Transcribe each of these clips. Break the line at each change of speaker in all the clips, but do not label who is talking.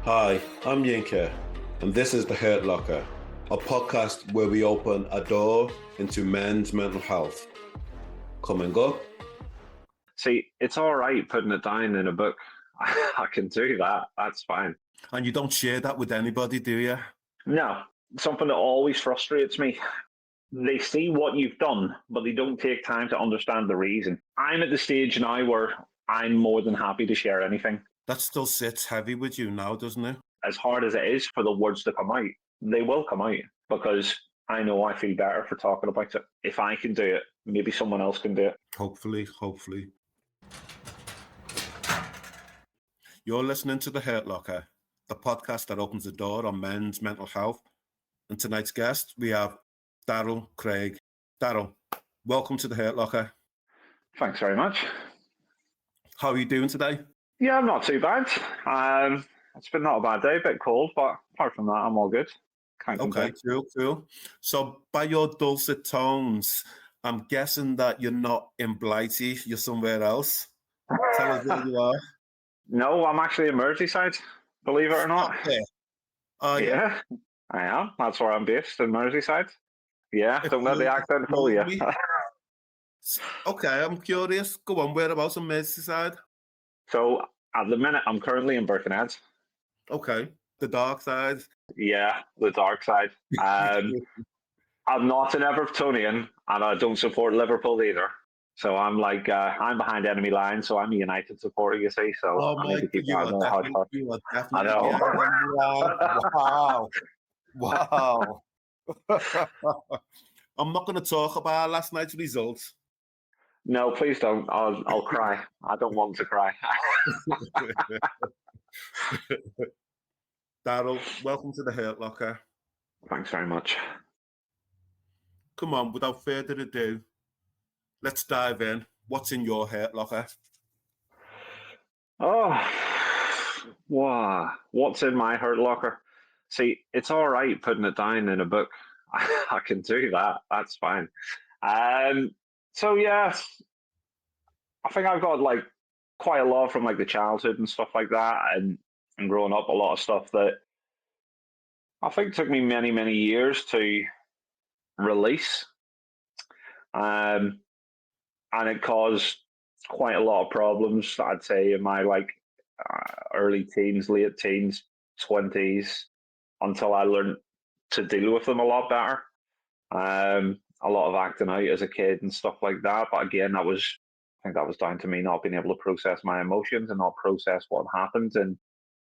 Hi, I'm Yinka, and this is The Hurt Locker, a podcast where we open a door into men's mental health. Come and go.
See, it's all right putting it down in a book. I can do that. That's fine.
And you don't share that with anybody, do you?
No, something that always frustrates me. They see what you've done, but they don't take time to understand the reason. I'm at the stage now where I'm more than happy to share anything.
That still sits heavy with you now, doesn't it?
As hard as it is for the words to come out, they will come out because I know I feel better for talking about it. If I can do it, maybe someone else can do it.
Hopefully. You're listening to The Hurt Locker, the podcast that opens the door on men's mental health. And tonight's guest, we have Darryl Craig. Darryl, welcome to The Hurt Locker.
Thanks very much.
How are you doing today?
Yeah, I'm not too bad. It's been not a bad day, a bit cold, but apart from that, I'm all good. Can't complain.
Okay, cool. So by your dulcet tones, I'm guessing that you're not in Blighty, you're somewhere else. Tell us where you are.
No, I'm actually in Merseyside, believe it or not.
Okay.
Yeah, I am. That's where I'm based, in Merseyside. Yeah, don't let the accent fool you.
Okay, I'm curious. Go on, whereabouts in Merseyside?
So at the minute, I'm currently in Birkenhead.
Okay, the dark side.
Yeah, the dark side. I'm not an Evertonian, and I don't support Liverpool either. So I'm like, I'm behind enemy lines, so I'm a United supporter, you see. So
Oh
I
my
need to keep
God, you are definitely.
I know.
Wow. I'm not going to talk about last night's results.
No, please don't. I'll cry. I don't want to cry.
Darryl, welcome to The Hurt Locker.
Thanks very much.
Come on, without further ado, let's dive in. What's in your Hurt Locker?
Oh, wow. What's in my Hurt Locker? See, it's all right putting it down in a book. I can do that. That's fine. So yeah, I think I've got like quite a lot from like the childhood and stuff like that, and growing up, a lot of stuff that I think took me many, many years to release. And it caused quite a lot of problems, I'd say, in my like early teens, late teens, 20s, until I learned to deal with them a lot better. A lot of acting out as a kid and stuff like that. But again, I think that was down to me not being able to process my emotions and not process what happened and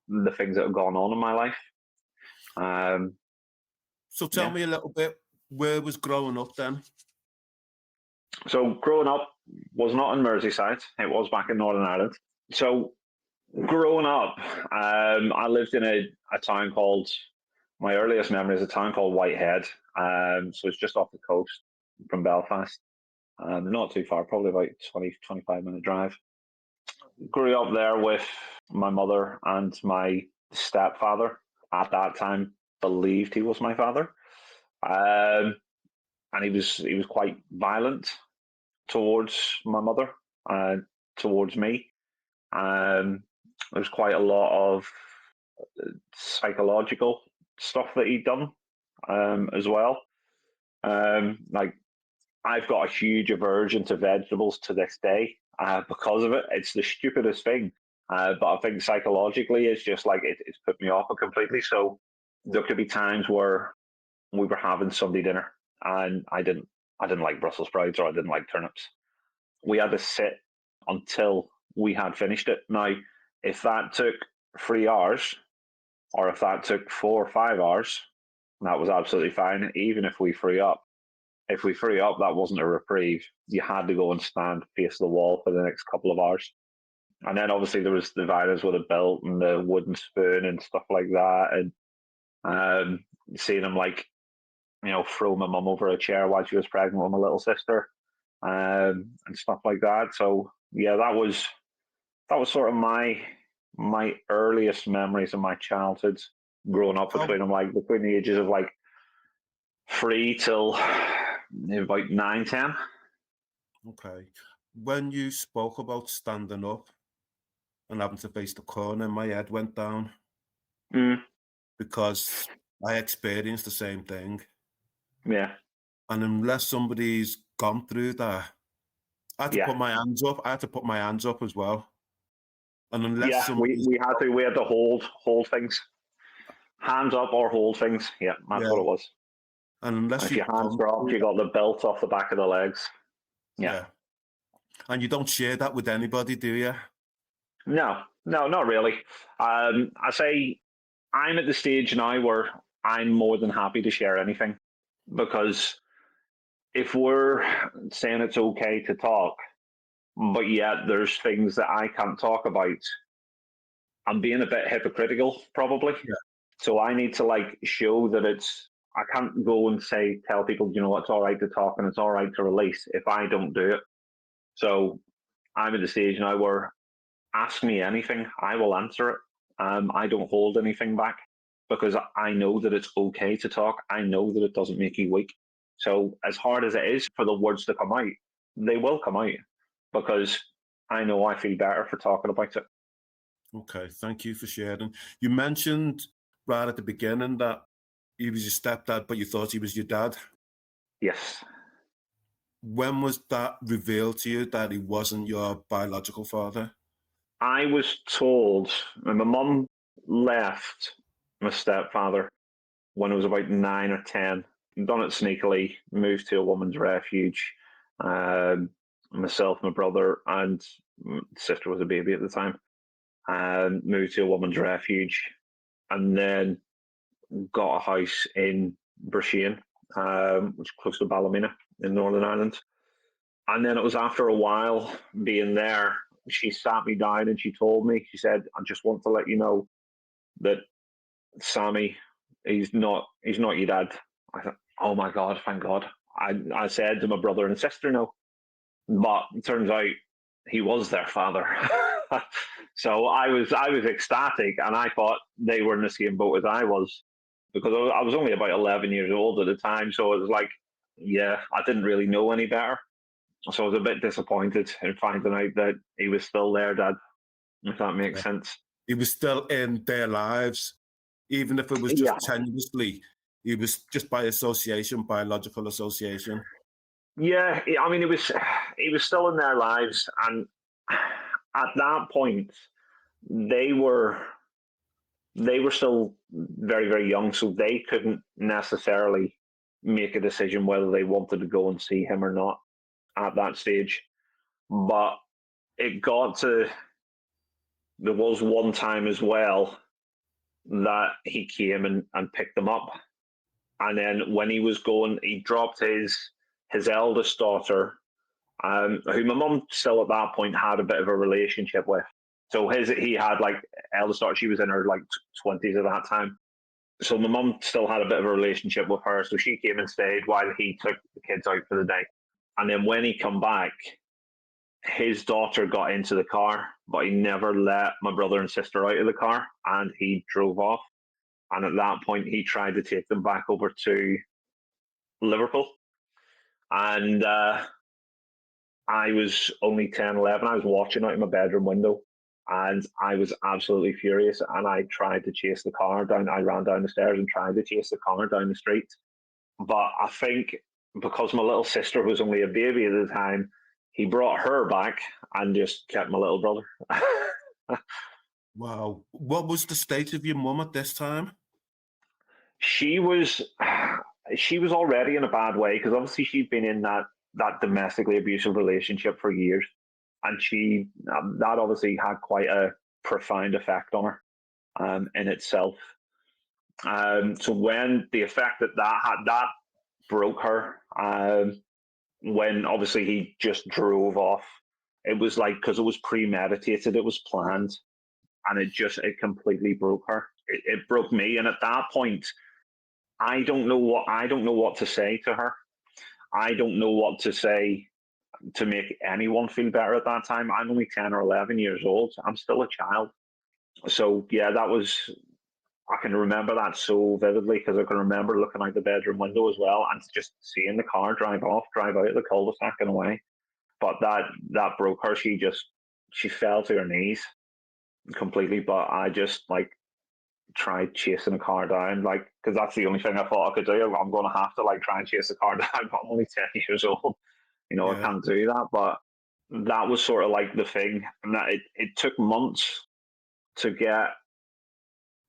the things that have gone on in my life.
So tell me a little bit, where was growing up then?
So growing up was not in Merseyside. It was back in Northern Ireland. So growing up, I lived in a town called, my earliest memory is a town called Whitehead. So it's just off the coast from Belfast. Not too far, probably about 20, 25-minute drive. Grew up there with my mother and my stepfather. At that time, believed he was my father. And he was quite violent towards my mother and towards me. There's quite a lot of psychological stuff that he'd done as well. Like I've got a huge aversion to vegetables to this day because of it. It's the stupidest thing, but I think psychologically it's just like it's put me off it completely. So there could be times where we were having Sunday dinner and I didn't like Brussels sprouts or I didn't like turnips. We had to sit until we had finished it. Now, if that took 3 hours or if that took 4 or 5 hours, that was absolutely fine, even if we free up. If we free up, that wasn't a reprieve. You had to go and stand face the wall for the next couple of hours. And then obviously there was the violence with a belt and the wooden spoon and stuff like that. And seeing him like, throw my mum over a chair while she was pregnant with my little sister, and stuff like that. So yeah, that was sort of my earliest memories of my childhood, growing up between the ages of like 3 till about 9, 10.
Okay. When you spoke about standing up and having to face the corner, my head went down.
Mm,
because I experienced the same thing.
yeah,
And unless somebody's gone through that, I had to
yeah,
put my hands up. I had to put my hands up as well. And unless
yeah. We
somebody's,
we had to hold things, hands up or hold things. Yeah, that's
yeah,
what it was.
and
And
unless
if your
you've
hands
gone
dropped,
through
you
that,
got the belt off the back of the legs. Yeah.
yeah, and you don't share that with anybody, do you?
No, no, not really. I say I'm at the stage now where I'm more than happy to share anything because if we're saying it's okay to talk, but yet there's things that I can't talk about, I'm being a bit hypocritical, probably.
Yeah.
So I need to like show that I can't go and say, tell people, you know, it's all right to talk and it's all right to release if I don't do it. So I'm at the stage now where ask me anything, I will answer it. I don't hold anything back because I know that it's okay to talk. I know that it doesn't make you weak. So as hard as it is for the words to come out, they will come out because I know I feel better for talking about it.
Okay, thank you for sharing. You mentioned right at the beginning that he was your stepdad, but you thought he was your dad.
Yes.
When was that revealed to you that he wasn't your biological father?
I was told when my mum left my stepfather when I was about 9 or 10. Done it sneakily, moved to a woman's refuge. Um, Myself, my brother, and sister was a baby at the time. Moved to a woman's refuge, and then got a house in Brashean, which is close to Ballymena in Northern Ireland. And then it was after a while being there, she sat me down and she told me, she said, "I just want to let you know that Sammy, he's not your dad." I thought, oh my God, thank God. I said to my brother and sister, no, but it turns out he was their father. So I was ecstatic, and I thought they were in the same boat as I was because I was only about 11 years old at the time. So it was like, yeah, I didn't really know any better. So I was a bit disappointed in finding out that he was still their dad, if that makes sense.
He was still in their lives, even if it was
Yeah,
just tenuously. He was just by association, biological association.
yeah. I mean, he was still in their lives, and at that point, they were they were still very very young, so they couldn't necessarily make a decision whether they wanted to go and see him or not at that stage. But it got to there was one time as well that he came and picked them up. And then when he was going, he dropped his eldest daughter, who my mum still at that point had a bit of a relationship with. So he had like eldest daughter, she was in her like 20s at that time. So my mum still had a bit of a relationship with her. So she came and stayed while he took the kids out for the day. And then when he come back, his daughter got into the car, but he never let my brother and sister out of the car, and he drove off. And at that point, he tried to take them back over to Liverpool. And I was only 10, 11. I was watching out of my bedroom window, and I was absolutely furious. And I tried to chase the car down. I ran down the stairs and tried to chase the car down the street. But I think because my little sister was only a baby at the time, he brought her back and just kept my little brother.
Wow. What was the state of your mum at this time?
she was she was already in a bad way because obviously she'd been in that domestically abusive relationship for years, and she that obviously had quite a profound effect on her in itself. So when the effect that had that broke her, when obviously he just drove off, it was like because it was premeditated, it was planned, and it completely broke her. It broke me, and at that point, I don't know what to say to her. I don't know what to say to make anyone feel better at that time. I'm only 10 or 11 years old. I'm still a child. So yeah, that was I can remember that so vividly because I can remember looking out the bedroom window as well and just seeing the car drive out of the cul-de-sac and away. But that broke her. She fell to her knees completely. But I just like tried chasing a car down, like, because that's the only thing I thought I could do. I'm going to have to like try and chase a car down, but I'm only 10 years old. I
Yeah.
can't do that. But that was sort of like the thing, and that it took months to get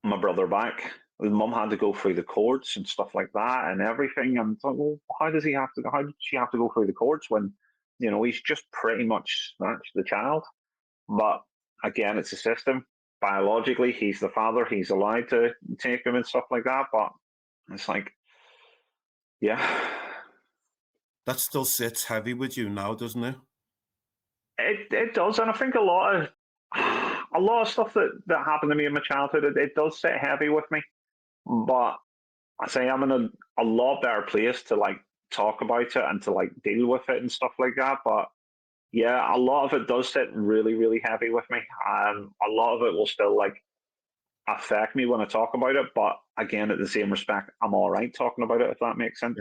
my brother back. His mum had to go through the courts and stuff like that and everything. And I thought, well, how did she have to go through the courts when, he's just pretty much snatched the child? But again, it's a system. Biologically, he's the father. He's allowed to take him and stuff like that. But it's like, yeah,
That still sits heavy with you now, doesn't it?
it does. And I think a lot of stuff that happened to me in my childhood, it does sit heavy with me. But I say I'm in a lot better place to like talk about it and to like deal with it and stuff like that. But yeah, a lot of it does sit really, really heavy with me. A lot of it will still like affect me when I talk about it. But again, at the same respect, I'm all right talking about it, if that makes sense.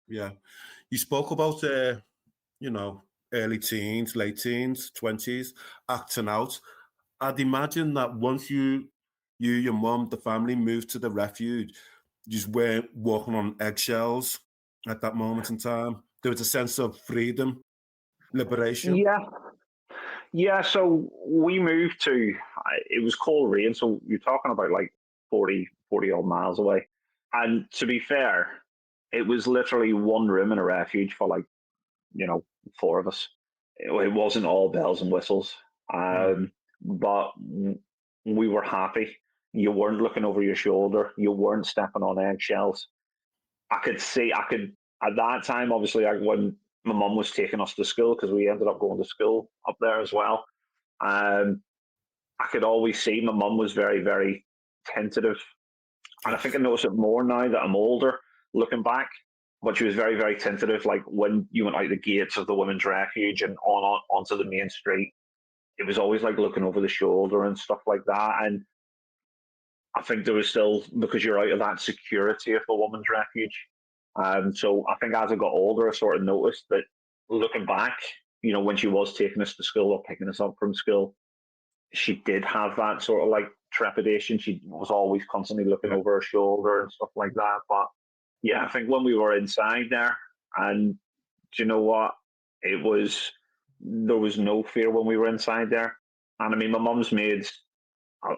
Yeah. You spoke about, early teens, late teens, 20s, acting out. I'd imagine that once you, your mum, the family moved to the refuge, you just weren't walking on eggshells at that moment in time. There was a sense of freedom, liberation.
Yeah. Yeah. So we moved to, it was Coleraine. So you're talking about like 40 odd miles away. And to be fair, it was literally one room in a refuge for like, four of us. It wasn't all bells and whistles.
Right.
But we were happy. You weren't looking over your shoulder. You weren't stepping on eggshells. At that time, obviously, when my mum was taking us to school, because we ended up going to school up there as well, I could always see my mum was very, very tentative. And I think I notice it more now that I'm older, looking back. But she was very, very tentative. Like when you went out the gates of the women's refuge and onto the main street, it was always like looking over the shoulder and stuff like that. And I think there was still, because you're out of that security of the women's refuge. So I think as I got older, I sort of noticed that looking back, when she was taking us to school or picking us up from school, she did have that sort of like trepidation. She was always constantly looking over her shoulder and stuff like that. But yeah, I think when we were inside there, and do you know what? There was no fear when we were inside there. And I mean, my mum's made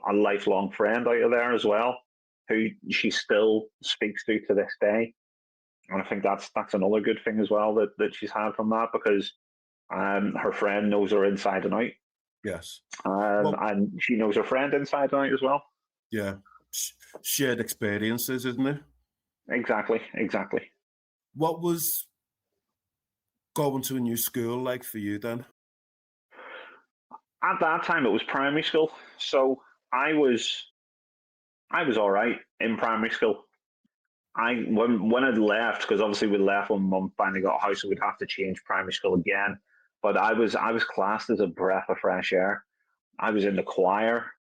a lifelong friend out of there as well, who she still speaks to this day. And I think that's another good thing as well that she's had from that, because her friend knows her inside and out.
Yes.
And she knows her friend inside and out as well.
Yeah. Shared experiences, isn't it?
Exactly.
What was going to a new school like for you then?
At that time, it was primary school, so I was all right in primary school. When I left, because obviously we left when Mum finally got a house, so we'd have to change primary school again. But I was classed as a breath of fresh air. I was in the choir,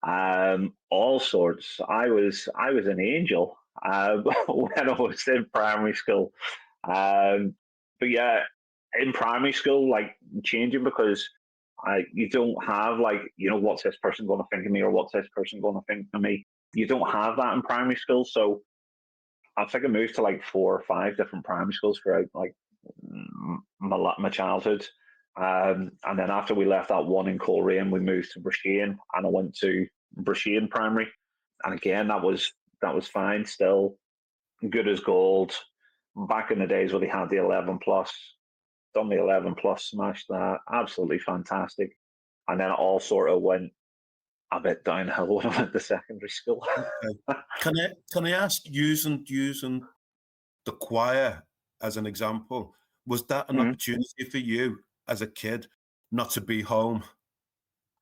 all sorts. I was an angel when I was in primary school. But yeah, in primary school, like changing, because you don't have like, what's this person going to think of me, or what's this person going to think of me. You don't have that in primary school. So I think I moved to like 4 or 5 different primary schools throughout like my childhood. And then after we left that one in Coleraine, we moved to Brashane, and I went to Brashane Primary. And again, that was fine, still good as gold. Back in the days where they had the 11 plus, done the 11 plus, smashed that, absolutely fantastic. And then it all sort of went a bit downhill when I went to secondary school.
Okay. Can I ask, using the choir as an example, was that an opportunity for you as a kid not to be home?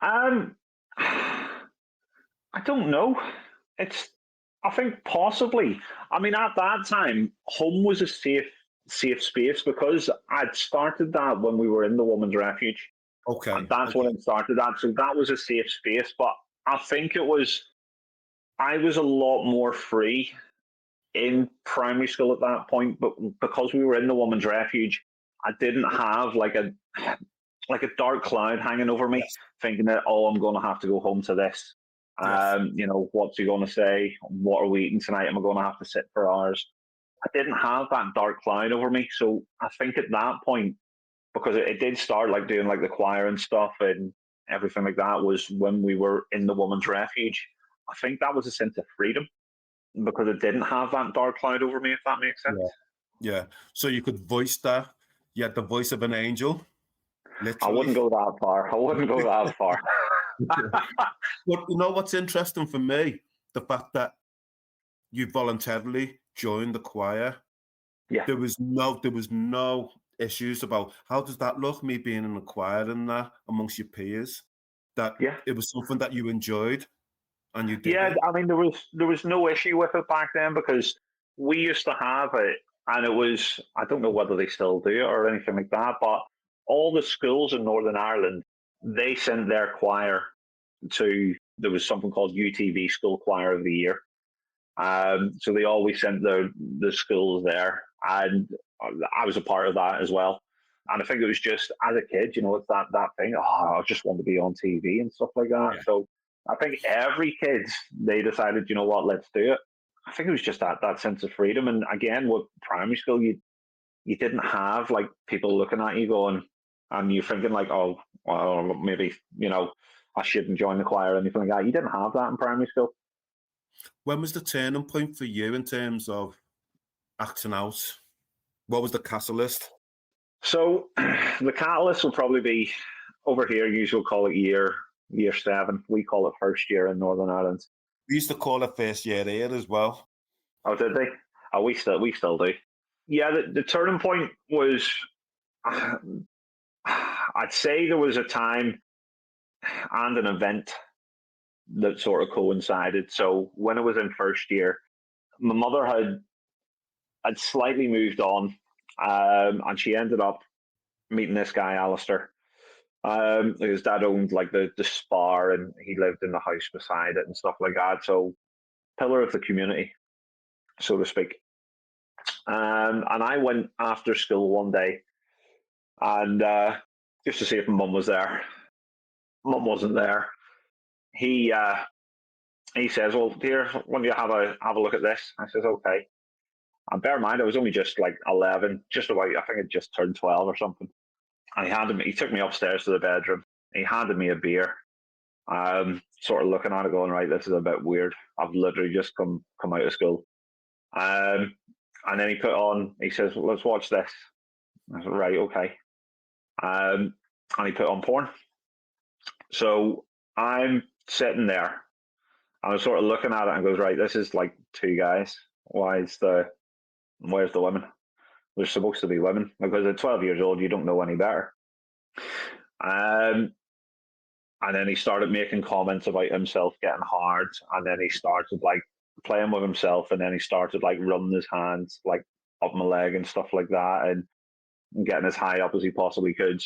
I don't know. I think possibly. I mean, at that time, home was a safe space, because I'd started that when we were in the women's refuge.
Okay.
And that's when it started that. So that was a safe space. But I think I was a lot more free in primary school at that point. But because we were in the women's refuge, I didn't have like a dark cloud hanging over me, thinking that, oh, I'm going to have to go home to this.
Yes.
You know, what's he going to say? What are we eating tonight? Am I going to have to sit for hours? I didn't have that dark cloud over me. So I think at that point, because it did start like doing like the choir and stuff and everything like that, was when we were in the woman's refuge. I think that was a sense of freedom because it didn't have that dark cloud over me, if that makes sense.
Yeah. Yeah. So you could voice that. You had the voice of an angel,
I
literally.
wouldn't go that far. I wouldn't go that far.
But you know what's interesting for me? The fact that you voluntarily joined the choir.
Yeah.
There was no issues about how does that look, me being in a choir and that amongst your peers. That
Yeah.
it was something that you enjoyed and you did
Yeah,
it.
I mean there was no issue with it back then because we used to have it, and it was, I don't know whether they still do it or anything like that, but all the schools in Northern Ireland, they sent their choir to, there was something called UTV School Choir of the Year. So they always sent the schools there, and I was a part of that as well. And I think it was just as a kid, you know, it's that thing. Oh, I just want to be on TV and stuff like that.
Yeah.
So I think every kid, they decided, you know what, let's do it. I think it was just that sense of freedom. And again, with primary school, you didn't have like people looking at you going, and you thinking like, oh, well, maybe, you know, I shouldn't join the choir or anything like that. You didn't have that in primary school.
When was the turning point for you in terms of acting out? What was the catalyst?
So the catalyst will probably be over here. Usually call it year 7. We call it first year in Northern Ireland.
We used to call it first year here as well.
Oh, did they? Oh, we still do. Yeah, the turning point was. I'd say there was a time and an event that sort of coincided. So when I was in first year, my mother had slightly moved on, and she ended up meeting this guy, Alistair. His dad owned like the spa, and he lived in the house beside it and stuff like that. So pillar of the community, so to speak. And I went after school one day, and just to see if my mum was there. Mum wasn't there. He he says, "Well, dear, why don't you have a look at this?" I says, "Okay." And bear in mind, I was only just like 11, just about. I think I just turned 12 or something. And he took me upstairs to the bedroom. He handed me a beer. Sort of looking at it, going, right, this is a bit weird. I've literally just come out of school. Um, and then he put on. He says, well, "Let's watch this." I said, "Right, okay." And he put on porn. So I'm sitting there. I was sort of looking at it and goes, "Right, this is like two guys. Where's the women? There's supposed to be women because at 12 years old, you don't know any better." Um, and then he started making comments about himself getting hard, and then he started like playing with himself, and then he started like running his hands like up my leg and stuff like that, and getting as high up as he possibly could.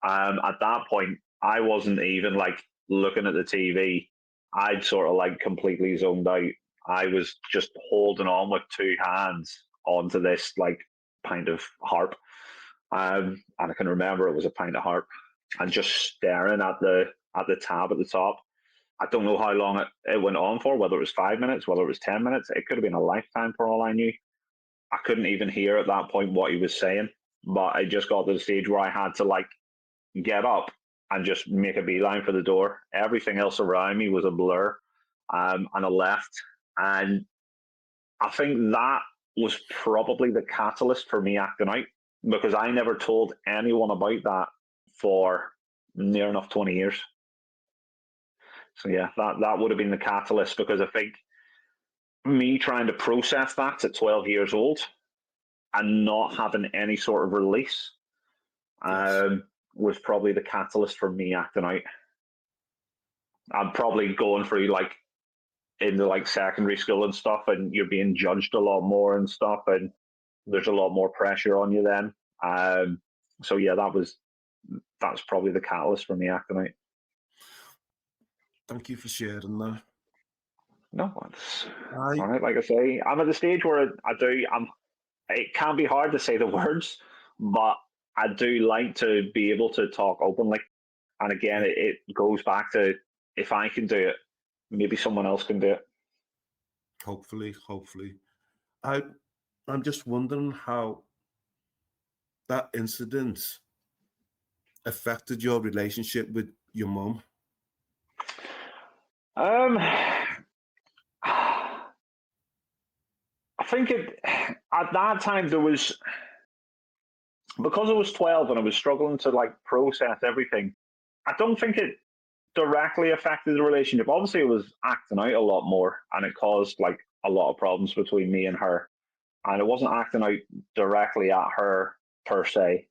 At that point, I wasn't even like looking at the TV. I'd sort of like completely zoned out. I was just holding on with two hands onto this like pint of harp. And I can remember it was a pint of harp, and just staring at the tab at the top. I don't know how long it went on for, whether it was 5 minutes, whether it was 10 minutes. It could have been a lifetime for all I knew. I couldn't even hear at that point what he was saying, but I just got to the stage where I had to like get up and just make a beeline for the door. Everything else around me was a blur, and I left. And I think that was probably the catalyst for me acting out because I never told anyone about that for near enough 20 years. So yeah, that would have been the catalyst because I think me trying to process that at 12 years old and not having any sort of release
Yes.
was probably the catalyst for me acting out. I'm probably going through like into like secondary school and stuff, and you're being judged a lot more and stuff, and there's a lot more pressure on you then. So yeah, that's probably the catalyst for me acting out.
Thank you for sharing that.
No, that's
I
all right. Like I say, I'm at the stage where I do. It can be hard to say the words, but I do like to be able to talk openly. And again,
yeah,
it goes back to if I can do it, maybe someone else can do it.
Hopefully. I'm just wondering how that incident affected your relationship with your mum.
I think at that time there was, because I was 12 and I was struggling to like process everything. I don't think it directly affected the relationship. Obviously, it was acting out a lot more, and it caused like a lot of problems between me and her. And it wasn't acting out directly at her per se,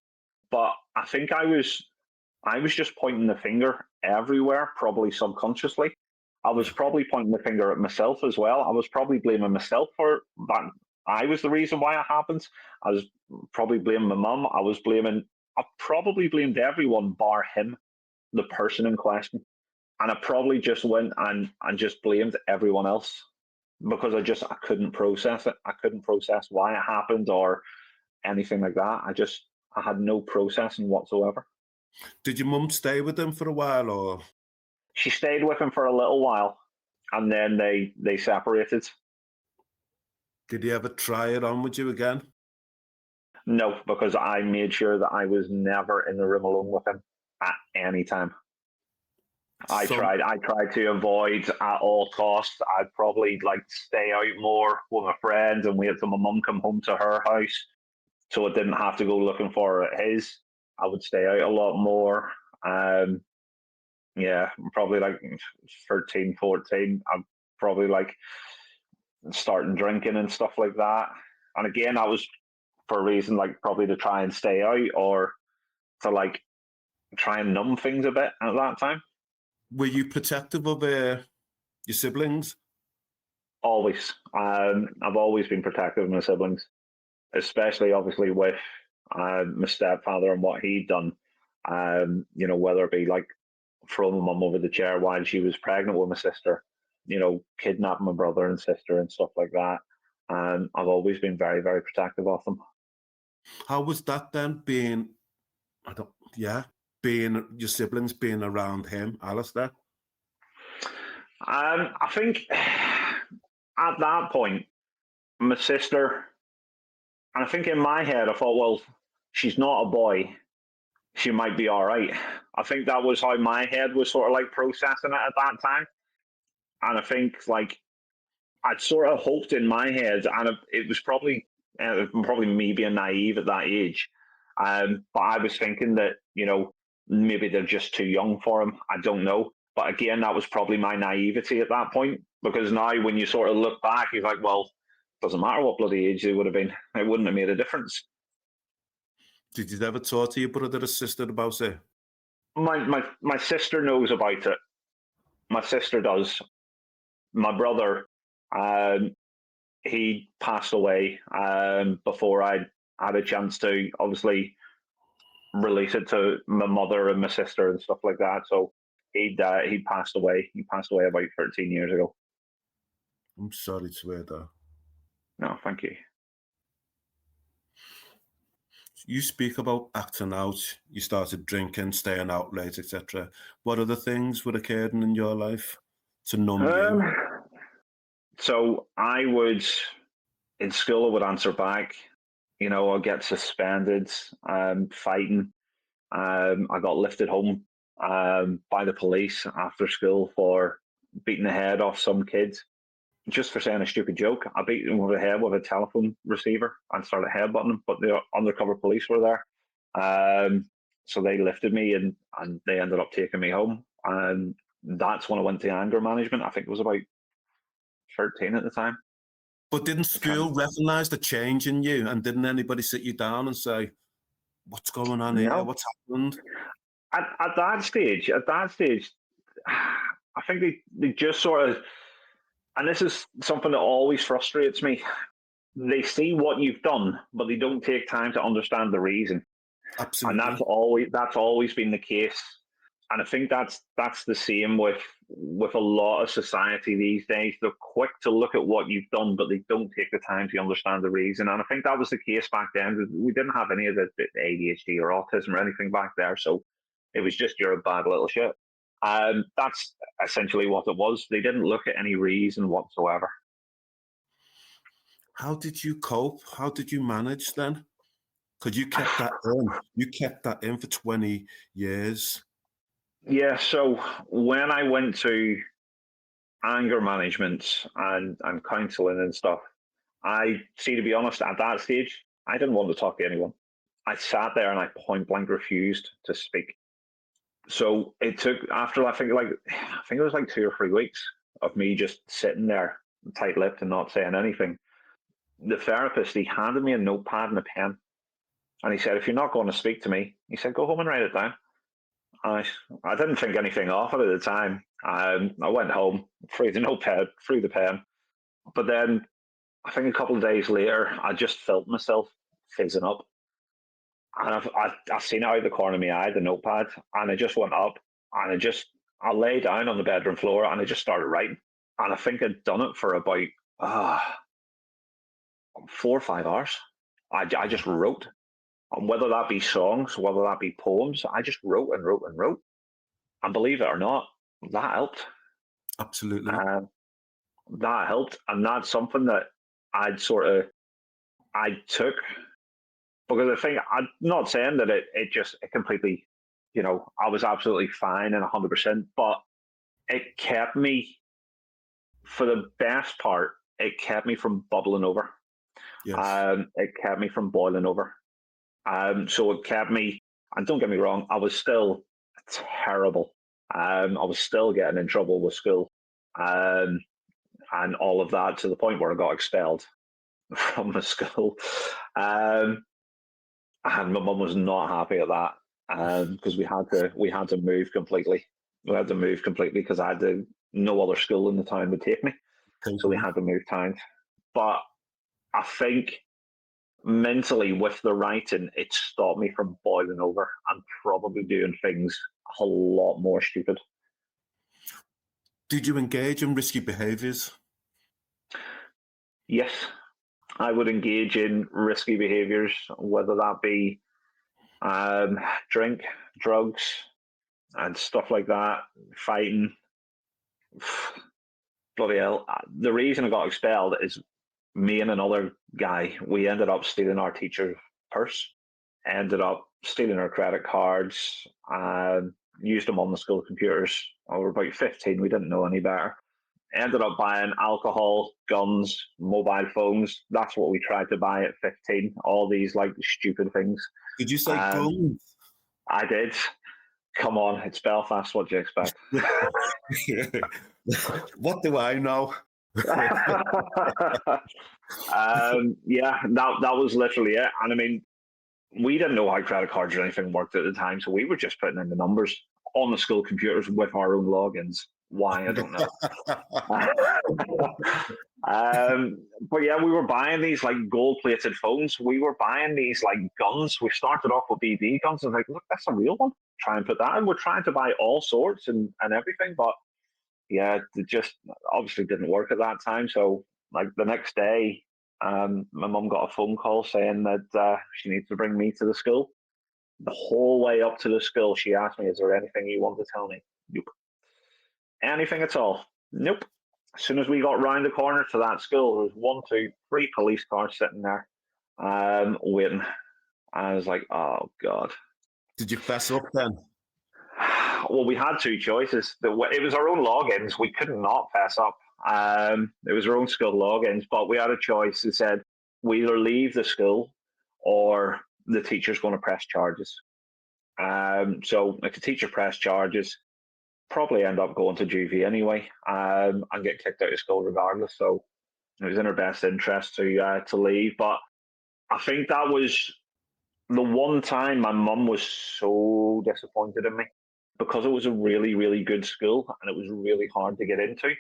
but I think I was just pointing the finger everywhere, probably subconsciously. I was probably pointing the finger at myself as well. I was probably blaming myself for that. I was the reason why it happened. I was probably blaming my mum. I probably blamed everyone bar him, the person in question. And I probably just went and just blamed everyone else because I couldn't process it. I couldn't process why it happened or anything like that. I had no processing whatsoever.
Did your mum stay with them for a while, or?
She stayed with him for a little while, and then they separated.
Did he ever try it on with you again?
No, because I made sure that I was never in the room alone with him at any time. I tried to avoid at all costs. I'd probably like stay out more with my friends and wait till my mum come home to her house, so I didn't have to go looking for her at his. I would stay out a lot more. Yeah, probably like 13, 14. I'm probably like starting drinking and stuff like that. And again, that was for a reason like probably to try and stay out or to like try and numb things a bit at that time.
Were you protective of your siblings?
Always. I've always been protective of my siblings, especially obviously with my stepfather and what he'd done. You know, whether it be like throwing my mum over the chair while she was pregnant with my sister, you know, kidnapping my brother and sister and stuff like that. And I've always been very, very protective of them.
How was that then, being your siblings being around him, Alistair?
I think at that point, my sister, and I think in my head, I thought, well, she's not a boy. She might be all right. I think that was how my head was sort of like processing it at that time. And I think like I'd sort of hoped in my head, and it was probably me being naive at that age. But I was thinking that, you know, maybe they're just too young for him. I don't know. But again, that was probably my naivety at that point, because now when you sort of look back, you're like, well, it doesn't matter what bloody age they would have been. It wouldn't have made a difference.
Did you ever talk to your brother or sister about it?
My sister knows about it. My sister does. My brother, he passed away before I had a chance to obviously release it to my mother and my sister and stuff like that. So he passed away. He passed away about 13 years ago.
I'm sorry to hear that.
No, thank you.
You speak about acting out. You started drinking, staying out late, etc. What other things were occurring in your life to numb you?
So I would, in school, I would answer back. You know, I'd get suspended, fighting. I got lifted home by the police after school for beating the head off some kid just for saying a stupid joke. I beat him with a head with a telephone receiver and started headbutting him, but the undercover police were there. So they lifted me and they ended up taking me home. And that's when I went to anger management. I think it was about 13 at the time.
But didn't school recognise the change in you, and didn't anybody sit you down and say, what's going on here? What's happened?
At that stage, I think they just sort of, and this is something that always frustrates me. They see what you've done, but they don't take time to understand the reason.
Absolutely.
And that's always been the case. And I think that's the same with a lot of society these days. They're quick to look at what you've done, but they don't take the time to understand the reason. And I think that was the case back then. We didn't have any of the ADHD or autism or anything back there, so it was just you're a bad little shit. That's essentially what it was. They didn't look at any reason whatsoever.
How did you cope? How did you manage then? Because you kept that in. You kept that in for 20 years.
Yeah, so when I went to anger management and counselling and stuff, to be honest, at that stage, I didn't want to talk to anyone. I sat there and I point blank refused to speak. So it took after I think it was like 2 or 3 weeks of me just sitting there tight-lipped and not saying anything. The therapist, he handed me a notepad and a pen, and he said, "If you're not going to speak to me," he said, "go home and write it down." I didn't think anything of it at the time. I went home, threw the notepad, threw the pen, but then I think a couple of days later, I just felt myself fizzing up. And I seen it out of the corner of my eye, the notepad, and I just went up and I lay down on the bedroom floor and I just started writing. And I think I'd done it for about 4 or 5 hours. I just wrote. And whether that be songs, whether that be poems, I just wrote and wrote and wrote. And believe it or not, that helped.
Absolutely.
That helped. And that's something that I took. Because I think, I'm not saying that it completely, I was absolutely fine and 100%, but it kept me, for the best part, it kept me from bubbling over.
Yes.
It kept me from boiling over. So it kept me, and don't get me wrong, I was still terrible. I was still getting in trouble with school and all of that, to the point where I got expelled from the school. And my mum was not happy at that, because we had to move completely. We had to move completely because I had no other school in the town would take me, so we had to move towns. But I think mentally, with the writing, it stopped me from boiling over and probably doing things a lot more stupid.
Did you engage in risky behaviours?
Yes, I would engage in risky behaviours, whether that be drink, drugs, and stuff like that, fighting. Bloody hell. The reason I got expelled is me and another guy, we ended up stealing our teacher's purse, ended up stealing her credit cards, and used them on the school computers. We were about 15, we didn't know any better. Ended up buying alcohol, guns, mobile phones. That's what we tried to buy at 15. All these like stupid things.
Did you say guns?
I did. Come on, it's Belfast. What do you expect?
What do I know?
Yeah, that was literally it. And I mean, we didn't know how credit cards or anything worked at the time, so we were just putting in the numbers on the school computers with our own logins. Why, I don't know. But yeah, we were buying these like gold-plated phones. We were buying these like guns. We started off with BB guns. I was like, look, that's a real one. Try and put that in. We're trying to buy all sorts and everything, but yeah, it just obviously didn't work at that time. So like the next day, my mum got a phone call saying that she needs to bring me to the school. The whole way up to the school, she asked me, "Is there anything you want to tell me?" Nope. Anything at all? Nope. As soon as we got round the corner to that school, there was 1, 2, 3 police cars sitting there, waiting. I was like, "Oh God."
Did you fess up then?
Well, we had 2 choices. It was our own logins. We could not fess up. It was our own school logins, but we had a choice. It said we either leave the school or the teacher's going to press charges. So if the teacher press charges, probably end up going to juvie anyway, and get kicked out of school regardless. So it was in her best interest to leave. But I think that was the one time my mum was so disappointed in me, because it was a really, really good school and it was really hard to get into.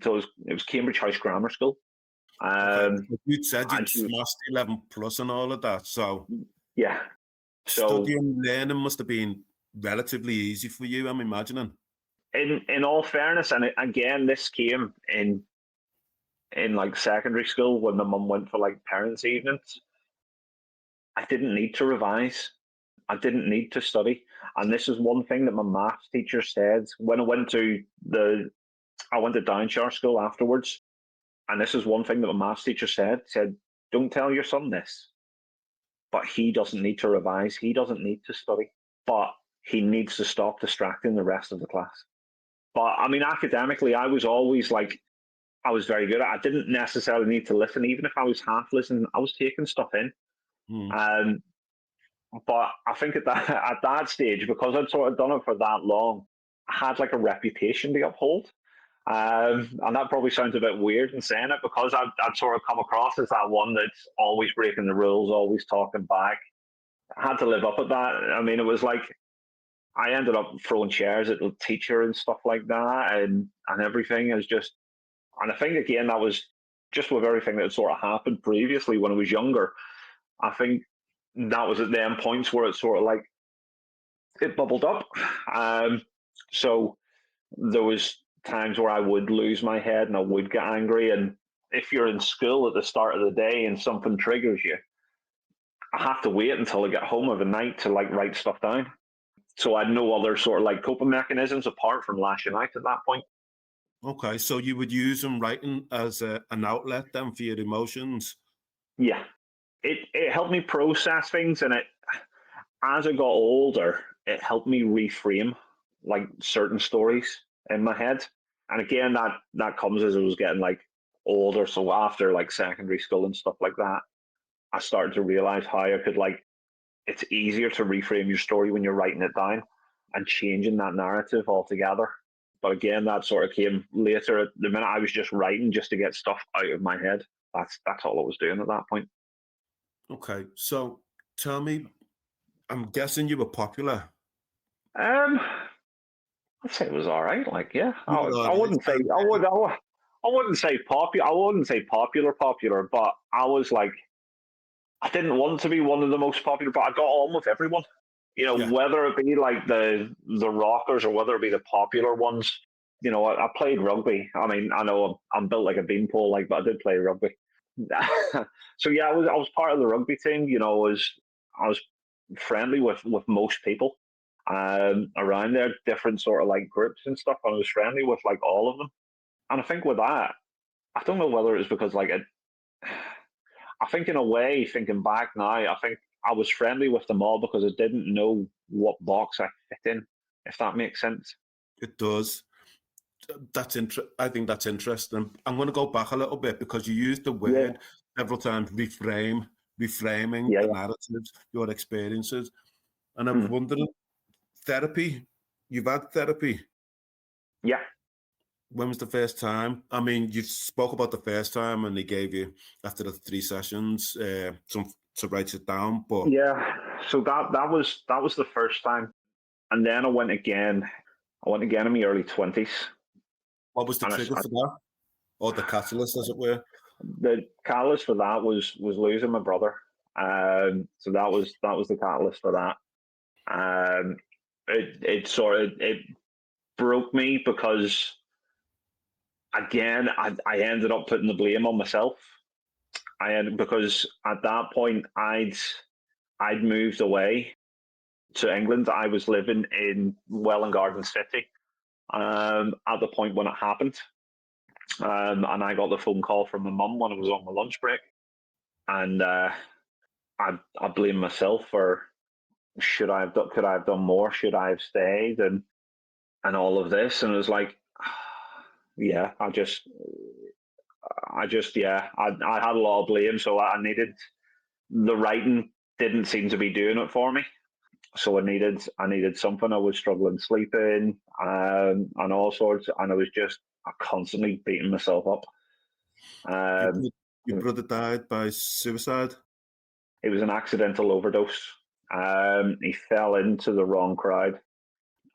So it was Cambridge House Grammar School.
You said you'd smashed 11 plus and all of that, so
yeah. So
studying and learning must have been relatively easy for you, I'm imagining.
In all fairness, and again, this came in like secondary school when my mum went for like parents' evenings. I didn't need to revise. I didn't need to study. And this is one thing that my maths teacher said when I went to Downshire School afterwards. And this is one thing that my maths teacher said, don't tell your son this, but he doesn't need to revise. He doesn't need to study, but he needs to stop distracting the rest of the class. But I mean, academically, I was always like, I was very good. I didn't necessarily need to listen. Even if I was half listening, I was taking stuff in. But I think at that stage, because I'd sort of done it for that long, I had like a reputation to uphold. And that probably sounds a bit weird in saying it, because I'd sort of come across as that one that's always breaking the rules, always talking back. I had to live up at that. I mean, it was like I ended up throwing chairs at the teacher and stuff like that, and everything is just. And I think again that was just with everything that had sort of happened previously when I was younger. I think that was at them points where it sort of like it bubbled up. So there was times where I would lose my head and I would get angry. And if you're in school at the start of the day and something triggers you, I have to wait until I get home of the night to like write stuff down. So I had no other sort of like coping mechanisms apart from lashing out at that point.
Okay, so you would use them writing as an outlet then for your emotions?
Yeah, it helped me process things, and as I got older, it helped me reframe like certain stories in my head. And again, that comes as I was getting like older. So after like secondary school and stuff like that, I started to realize how I could like, it's easier to reframe your story when you're writing it down and changing that narrative altogether. But again, that sort of came later. The minute I was just writing just to get stuff out of my head, that's all I was doing at that point.
Okay, so tell me, I'm guessing you were popular.
I'd say it was all right. Like, yeah,
You were all
I
right.
wouldn't say I wouldn't say popular. I wouldn't say popular, but I was like, I didn't want to be one of the most popular, but I got on with everyone. You know,
Yeah.
whether it be like the rockers or whether it be the popular ones. You know, I played rugby. I mean, I know I'm built like a beanpole, like, but I did play rugby. So yeah, I was part of the rugby team. You know, I was friendly with most people around there, different sort of like groups and stuff. And I was friendly with like all of them. And I think with that, I don't know whether it was because like I think in a way, thinking back now, I think I was friendly with them all because I didn't know what box I fit in, if that makes sense.
It does. I think that's interesting. I'm going to go back a little bit because you used the word several times, reframing the narratives, your experiences. And I was wondering, therapy, you've had therapy.
Yeah.
When was the first time? I mean, you spoke about the first time and they gave you, after the 3 sessions, some to write it down. But
yeah, so that was the first time. And then I went again. I went again in my early 20s.
What was the trigger for that? Or the catalyst, as it were?
The catalyst for that was losing my brother. So that was the catalyst for that. It broke me because again I ended up putting the blame on myself. Because at that point I'd moved away to England. I was living in Welwyn Garden City at the point when it happened. And I got the phone call from my mum when I was on my lunch break. And I blame myself for could I have done more? Should I have stayed? And all of this. And it was like, yeah, I had a lot of blame. So I needed, the writing didn't seem to be doing it for me. So I needed something. I was struggling sleeping and all sorts. And I was just constantly beating myself up.
Your brother died by suicide?
It was an accidental overdose. He fell into the wrong crowd,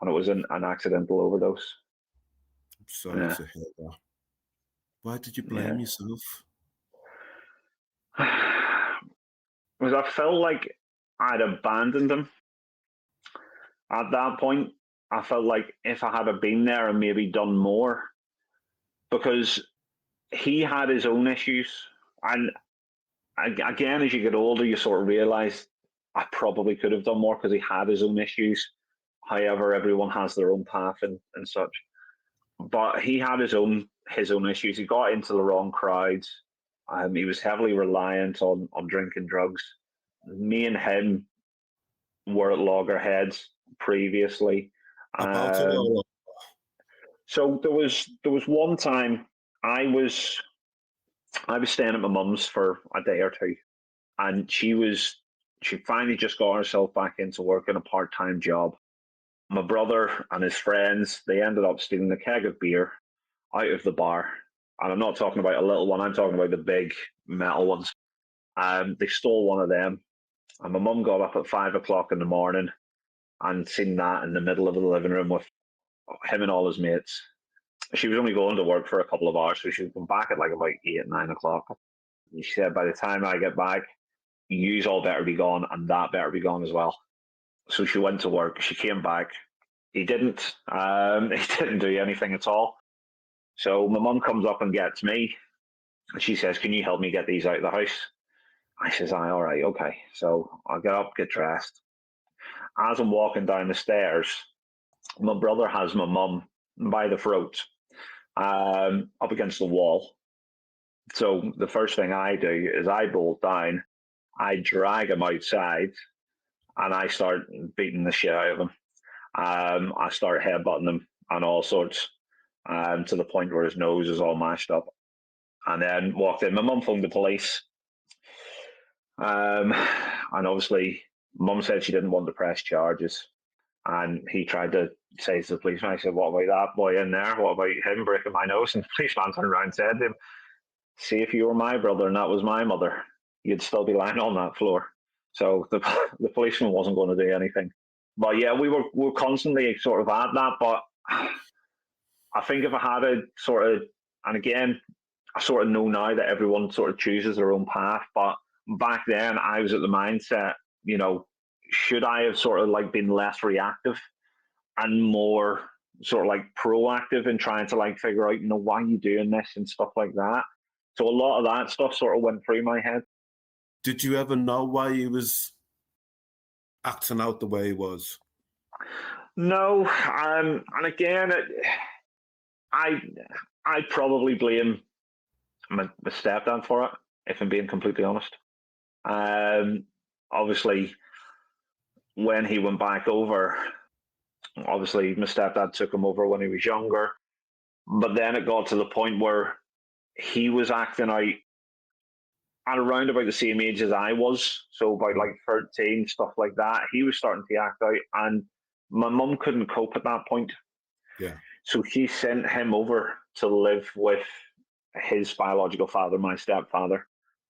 and it was an accidental overdose.
I'm sorry to hear that. Why did you blame yourself?
Because I felt like I'd abandoned him. At that point, I felt like if I had been there and maybe done more, because he had his own issues. And again, as you get older, you sort of realize I probably could have done more because he had his own issues. However, everyone has their own path and such. But he had his own issues. He got into the wrong crowds. He was heavily reliant on drinking drugs. Me and him were at loggerheads previously.
About it all.
So there was one time I was staying at my mum's for a day or two, and she finally just got herself back into work in a part-time job. My brother and his friends, they ended up stealing a keg of beer out of the bar. And I'm not talking about a little one, I'm talking about the big metal ones. They stole one of them. And my mum got up at 5 o'clock in the morning and seen that in the middle of the living room with him and all his mates. She was only going to work for a couple of hours, so she would come back at like about 8, 9 o'clock. And she said, by the time I get back, yous all better be gone, and that better be gone as well. So she went to work. She came back. He didn't. He didn't do anything at all. So my mum comes up and gets me, and she says, "Can you help me get these out of the house?" I says, "Aye, all right, okay." So I get up, get dressed. As I'm walking down the stairs, my brother has my mum by the throat, up against the wall. So the first thing I do is I bolt down, I drag him outside, and I start beating the shit out of him. I start headbutting him and all sorts, to the point where his nose is all mashed up. And then walked in. My mum phoned the police. And obviously, mum said she didn't want to press charges. And he tried to say to the policeman, I said, "What about that boy in there? What about him breaking my nose?" And the policeman turned around and said to him, "See, if you were my brother and that was my mother, you'd still be lying on that floor." So the policeman wasn't going to do anything. But yeah, we were constantly sort of at that. But I think if I had a sort of, and again, I sort of know now that everyone sort of chooses their own path. But back then, I was at the mindset, should I have sort of like been less reactive and more sort of like proactive in trying to like figure out, why are you doing this and stuff like that. So a lot of that stuff sort of went through my head.
Did you ever know why he was acting out the way he was?
No, and again, I probably blame my stepdad for it, if I'm being completely honest. Obviously, when he went back over, obviously my stepdad took him over when he was younger, but then it got to the point where he was acting out at around about the same age as I was, so about like 13, stuff like that. He was starting to act out, and my mum couldn't cope at that point.
Yeah.
So she sent him over to live with his biological father, my stepfather.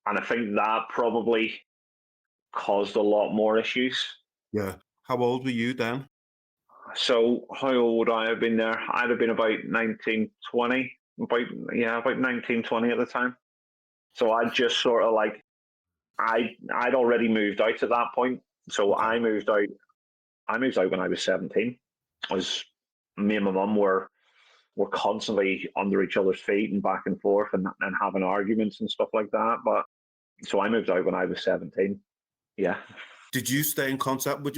And I think that probably caused a lot more issues.
Yeah. How old were you then?
So how old would I have been there? I'd have been about 19, 20. About 19, 20 at the time. So I'd just sort of like, I'd already moved out at that point. So
Okay.
I moved out when I was 17. As me and my mum were constantly under each other's feet and back and forth and having arguments and stuff like that. But so I moved out when I was 17. Yeah.
Did you stay in contact with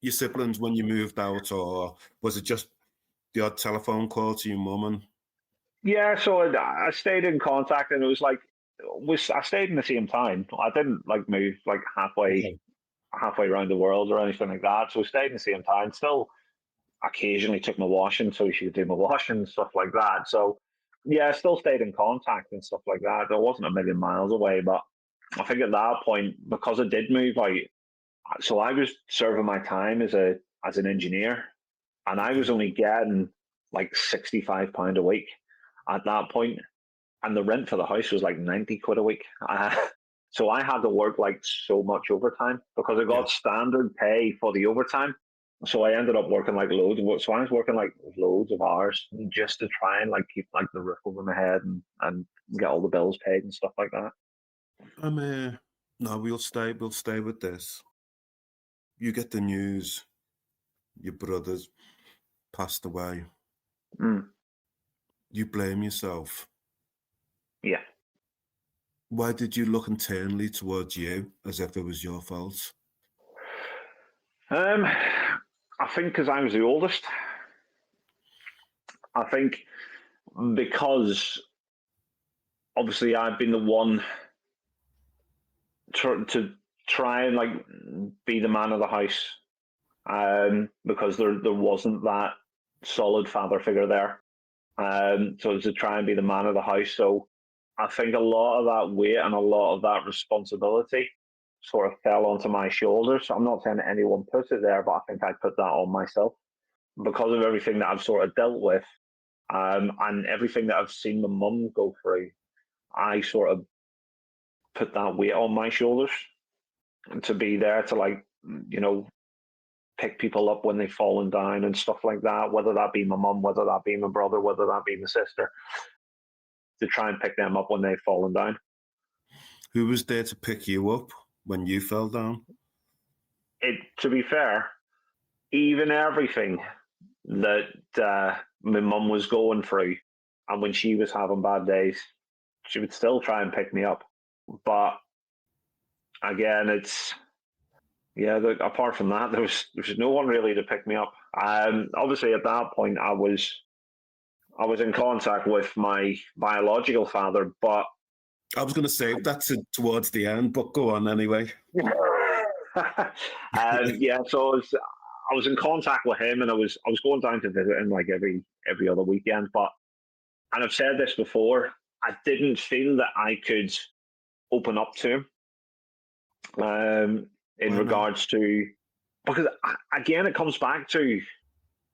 your siblings when you moved out, or was it just the odd telephone call to your mum? And
Yeah, so I stayed in contact, and it was like I stayed in the same town. I didn't like move like
okay.
halfway around the world or anything like that. So I stayed in the same town. Still occasionally took my washing so she could do my washing and stuff like that. So yeah, I still stayed in contact and stuff like that. I wasn't a million miles away, but I think at that point, because I did move out, so I was serving my time as an engineer, and I was only getting like £65 a week at that point, and the rent for the house was like 90 quid a week. So I had to work like so much overtime because I got standard pay for the overtime. So I ended up working like loads of work. So I was working like loads of hours just to try and like keep like the roof over my head and get all the bills paid and stuff like that.
No, we'll stay with this. You get the news, your brother's passed away.
Mm.
You blame yourself.
Yeah.
Why did you look internally towards you as if it was your fault?
I I think because I was the oldest. I think because obviously I've been the one to try and like be the man of the house, because there wasn't that solid father figure there. So to try and be the man of the house. So I think a lot of that weight and a lot of that responsibility sort of fell onto my shoulders. I'm not saying that anyone put it there, but I think I put that on myself because of everything that I've sort of dealt with, and everything that I've seen my mum go through. I sort of put that weight on my shoulders to be there to, like, you know, pick people up when they've fallen down and stuff like that, whether that be my mum, whether that be my brother, whether that be my sister, to try and pick them up when they've fallen down.
Who was there to pick you up when you fell down?
To be fair, even everything that my mum was going through, and when she was having bad days, she would still try and pick me up. But again, it's, yeah, apart from that, there was no one really to pick me up. Obviously, at that point, I was in contact with my biological father, but
I was going to save that towards the end, but go on anyway.
Yeah, so I was in contact with him, and I was going down to visit him like every other weekend. But, and I've said this before, I didn't feel that I could open up to him, in regards to, because again, it comes back to,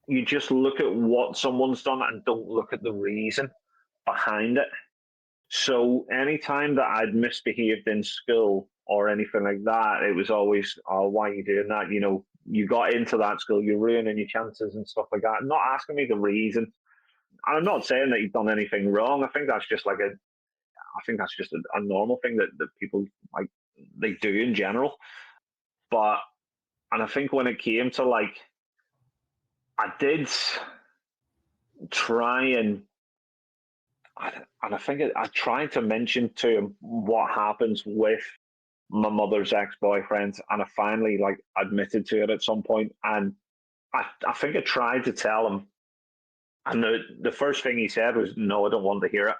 you just look at what someone's done and don't look at the reason behind it. So anytime that I'd misbehaved in school or anything like that, it was always, oh, why are you doing that? You know, you got into that school, you're ruining your chances and stuff like that. Not asking me the reason. And I'm not saying that you've done anything wrong. I think that's just like a normal thing that people, like, they do in general. But, and I think when it came to, like, I did try and I think I tried to mention to him what happens with my mother's ex-boyfriend, and I finally, like, admitted to it at some point. And I think I tried to tell him, and the first thing he said was, "No, I don't want to hear it."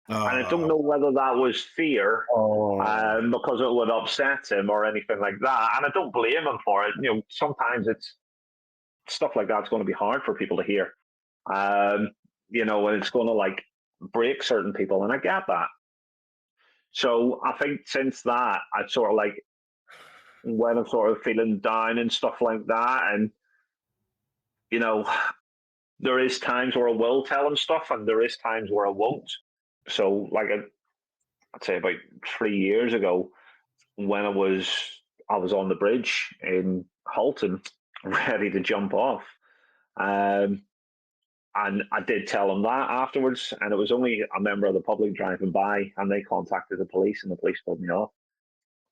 And I don't know whether that was fear, because it would upset him or anything like that. And I don't blame him for it. You know, sometimes it's stuff like that's going to be hard for people to hear. You know, and it's going to, like, break certain people, and I get that. So I think since that, I've sort of, like, when I'm sort of feeling down and stuff like that, and, you know, there is times where I will tell him stuff, and there is times where I won't. So, like, I'd say about 3 years ago, when I was on the bridge in Halton, ready to jump off. And I did tell him that afterwards, and it was only a member of the public driving by, and they contacted the police, and the police pulled me off.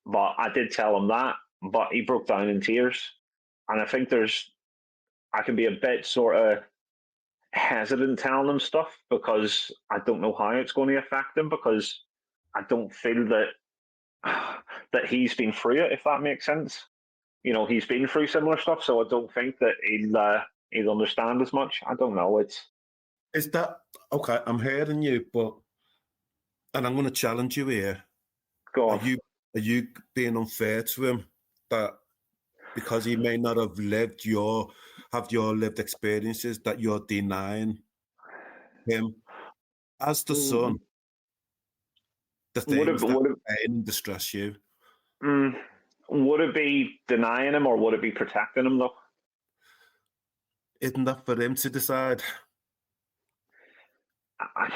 But I did tell him that, but he broke down in tears. And I think I can be a bit sort of hesitant telling him stuff because I don't know how it's going to affect him, because I don't feel that he's been through it, if that makes sense. You know, he's been through similar stuff, so I don't think that he'll understand as much. I don't know.
Is that okay? I'm hearing you, and I'm going to challenge you here.
Go on.
Are you being unfair to him that because he may not have lived your lived experiences, that you're denying him as the son the things that pain and distress you?
Would it be denying him, or would it be protecting him, though?
Isn't that for him to decide?
I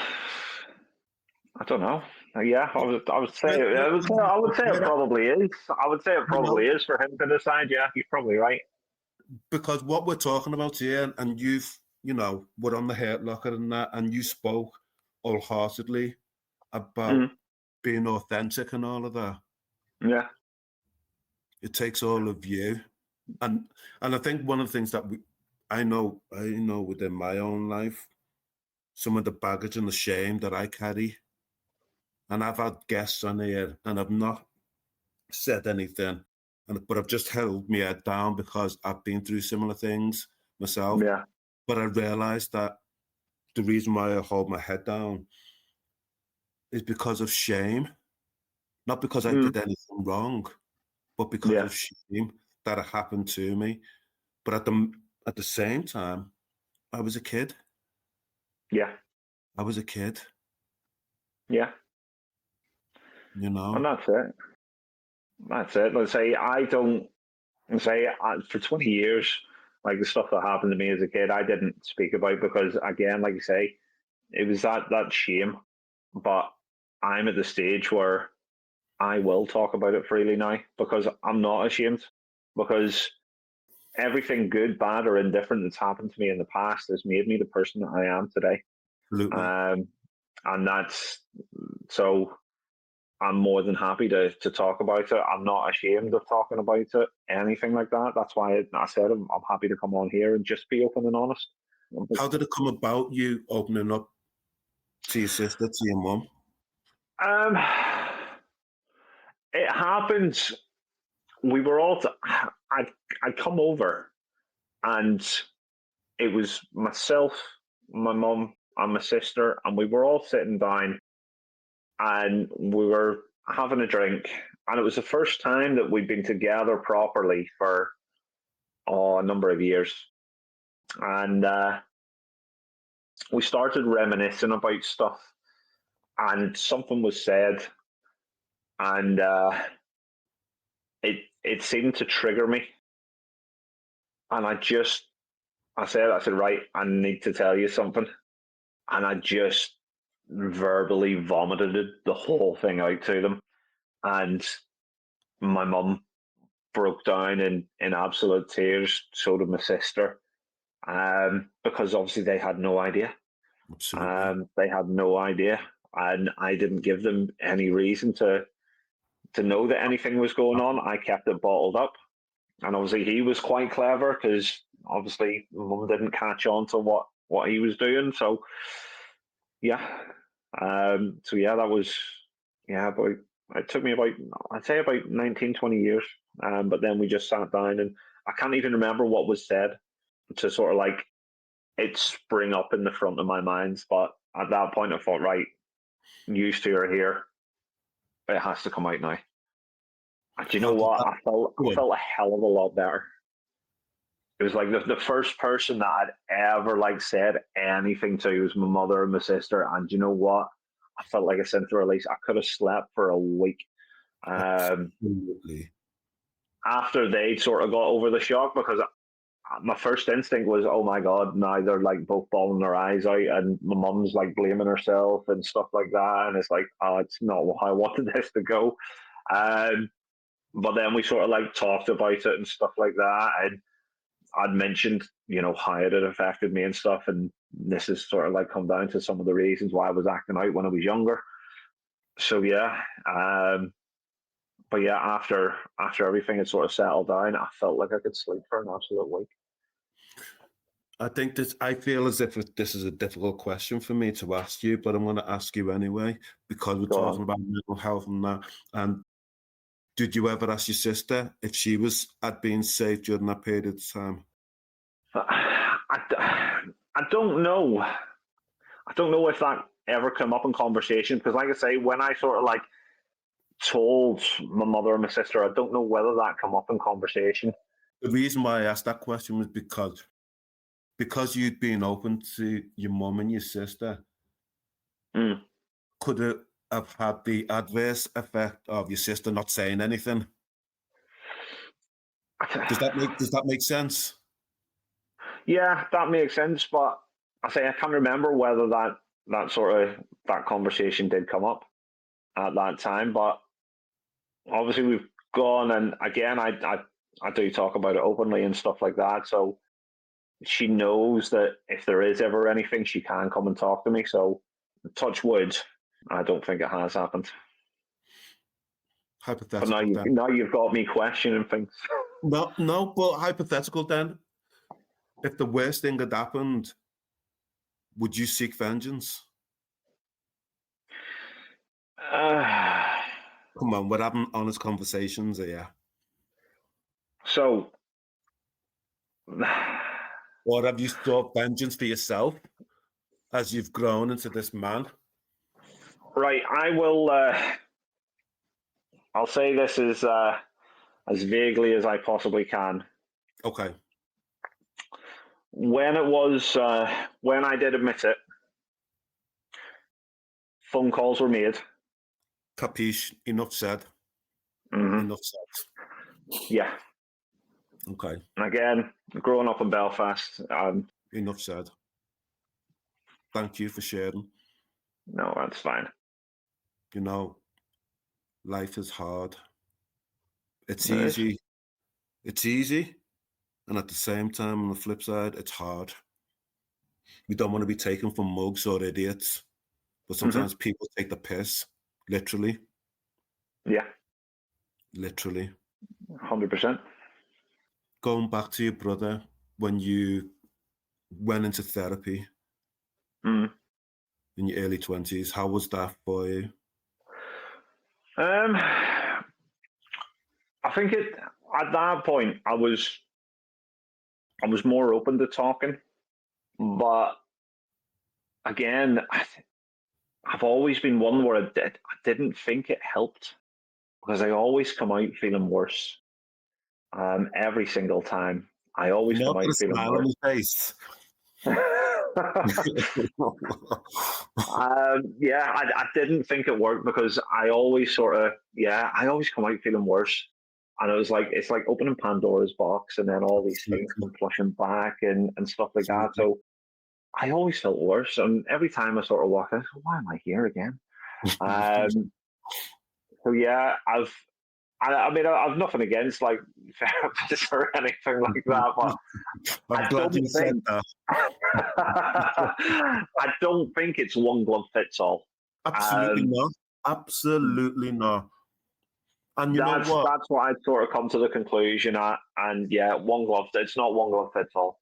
don't know. Yeah, I would say it probably is. I would say it probably is for him to decide. Yeah, you're probably right.
Because what we're talking about here, and were on the Hurt Locker and that, and you spoke wholeheartedly about being authentic and all of that.
Yeah.
It takes all of you. And I think one of the things that I know within my own life, some of the baggage and the shame that I carry, and I've had guests on here and I've not said anything, but I've just held my head down because I've been through similar things myself.
Yeah.
But I realised that the reason why I hold my head down is because of shame, not because I did anything wrong, but because of shame that it happened to me. But at the same time, I was a kid.
Yeah.
I was a kid.
Yeah.
You know?
And that's it. That's it. Let's say for 20 years, like the stuff that happened to me as a kid, I didn't speak about because, again, like you say, it was that shame. But I'm at the stage where I will talk about it freely now because I'm not ashamed. Because everything good, bad, or indifferent that's happened to me in the past has made me the person that I am today.
Absolutely.
And that's so. I'm more than happy to talk about it. I'm not ashamed of talking about it, anything like that. That's why I said I'm happy to come on here and just be open and honest.
How did it come about, you opening up to your sister, to your mum?
It happened. We were all. I'd come over, and it was myself, my mum, and my sister, and we were all sitting down, and we were having a drink, and it was the first time that we'd been together properly for a number of years, and we started reminiscing about stuff, and something was said, and it seemed to trigger me, and I said, right, I need to tell you something, and I just verbally vomited the whole thing out to them, and my mum broke down in absolute tears. So did my sister, because obviously they had no idea.
Absolutely.
They had no idea, and I didn't give them any reason to know that anything was going on. I kept it bottled up, and obviously he was quite clever because obviously mum didn't catch on to what he was doing. So yeah, that was about. It took me about, I'd say, about 19, 20 years. But then we just sat down, and I can't even remember what was said to sort of like it spring up in the front of my mind. But at that point, I thought, right, used to are here. It has to come out now. And do you know
How did
what?
that
I
go on?
felt a hell of a lot better. It was like the first person that I'd ever like said anything to was my mother and my sister. And you know what? I felt like a sense of release. I could have slept for a week.
Absolutely.
After they sort of got over the shock, because my first instinct was, oh my god, now they're like both bawling their eyes out, and my mum's like blaming herself and stuff like that, and it's like, oh, it's not how I wanted this to go. But then we sort of like talked about it and stuff like that, and I'd mentioned, how it had affected me and stuff, and this is sort of like come down to some of the reasons why I was acting out when I was younger. So yeah, but yeah, after everything had sort of settled down, I felt like I could sleep for an absolute week.
I feel as if this is a difficult question for me to ask you, but I'm going to ask you anyway, because we're
Go
talking
on.
about mental health and that. And did you ever ask your sister if she had been safe during that period of time?
I don't know. I don't know if that ever came up in conversation, because, like I say, when I sort of like told my mother and my sister, I don't know whether that came up in conversation.
The reason why I asked that question was because you'd been open to your mum and your sister. Could it have had the adverse effect of your sister not saying anything? Does that make sense?
Yeah, that makes sense, but I can't remember whether that conversation did come up at that time. But obviously we've gone, and again, I do talk about it openly and stuff like that. So she knows that if there is ever anything, she can come and talk to me. So touch wood, I don't think it has happened. But
Hypothetical then.
now you've got me questioning things.
No, but hypothetical then. If the worst thing had happened, would you seek vengeance? Come on, we're having honest conversations here.
So,
Or have you sought vengeance for yourself as you've grown into this man?
right, I will. I'll say this as vaguely as I possibly can.
Okay.
When it was when I did admit it, phone calls were made.
Capiche. Enough said.
Mm-hmm.
Enough said.
Yeah.
Okay.
And again, growing up in Belfast,
Enough said. Thank you for sharing.
no, that's fine.
You know, life is hard. It's
It is.
easy. It's easy. And at the same time, on the flip side, it's hard. We don't want to be taken for mugs or idiots. But sometimes people take the piss. Literally.
Yeah.
Literally.
100%.
Going back to your brother, when you went into therapy
Mm.
in your early 20s, how was that for you?
I think at that point I was more open to talking, but again, I've always been one where I didn't think it helped because I always come out feeling worse. Every single time, I always
You know,
come
put
out
a
feeling
smile on
worse.
your face.
Yeah, I didn't think it worked because I always I always come out feeling worse. And it was like, it's like opening Pandora's box and then all these things
Absolutely.
come flushing back and stuff like that.
Absolutely.
So I always felt worse. And every time I sort of walk out, why am I here again? Um, so yeah, I mean, I've nothing against like therapists or anything like that, but
I'm
I
glad
don't
you said
think
that.
I don't think it's one glove fits all.
Absolutely not. Absolutely not. And you know what?
That's what I'd sort of come to the conclusion at. And yeah, one glove. It's not one glove fits all.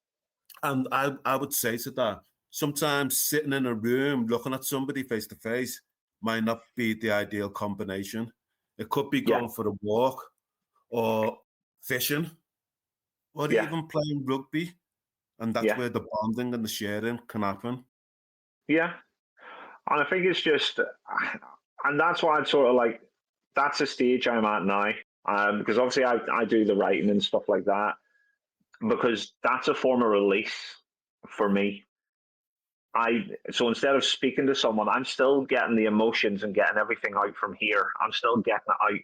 And I would say to that, sometimes sitting in a room looking at somebody face to face might not be the ideal combination. It could be
Yeah,
going for a walk or fishing or
yeah,
even playing rugby. And that's
yeah,
where the bonding and the sharing can happen.
yeah. And I think it's just, and that's why I'd sort of like. That's the stage I'm at now. Because obviously I do the writing and stuff like that because that's a form of release for me. So instead of speaking to someone, I'm still getting the emotions and getting everything out from here. I'm still getting it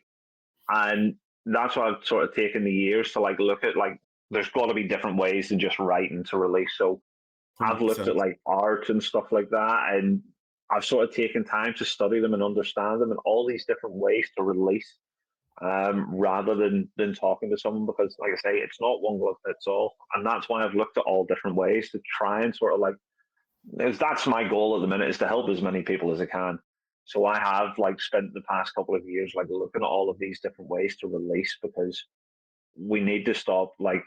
out, and that's what I've sort of taken the years to like look at. Like, there's got to be different ways than just writing to release. So I've looked
100%.
at like art and stuff like that, and I've sort of taken time to study them and understand them and all these different ways to release, rather than talking to someone because, like I say, it's not one glove fits all, and that's why I've looked at all different ways to try and sort of like that's my goal at the minute is to help as many people as I can. So I have like spent the past couple of years like looking at all of these different ways to release because we need to stop like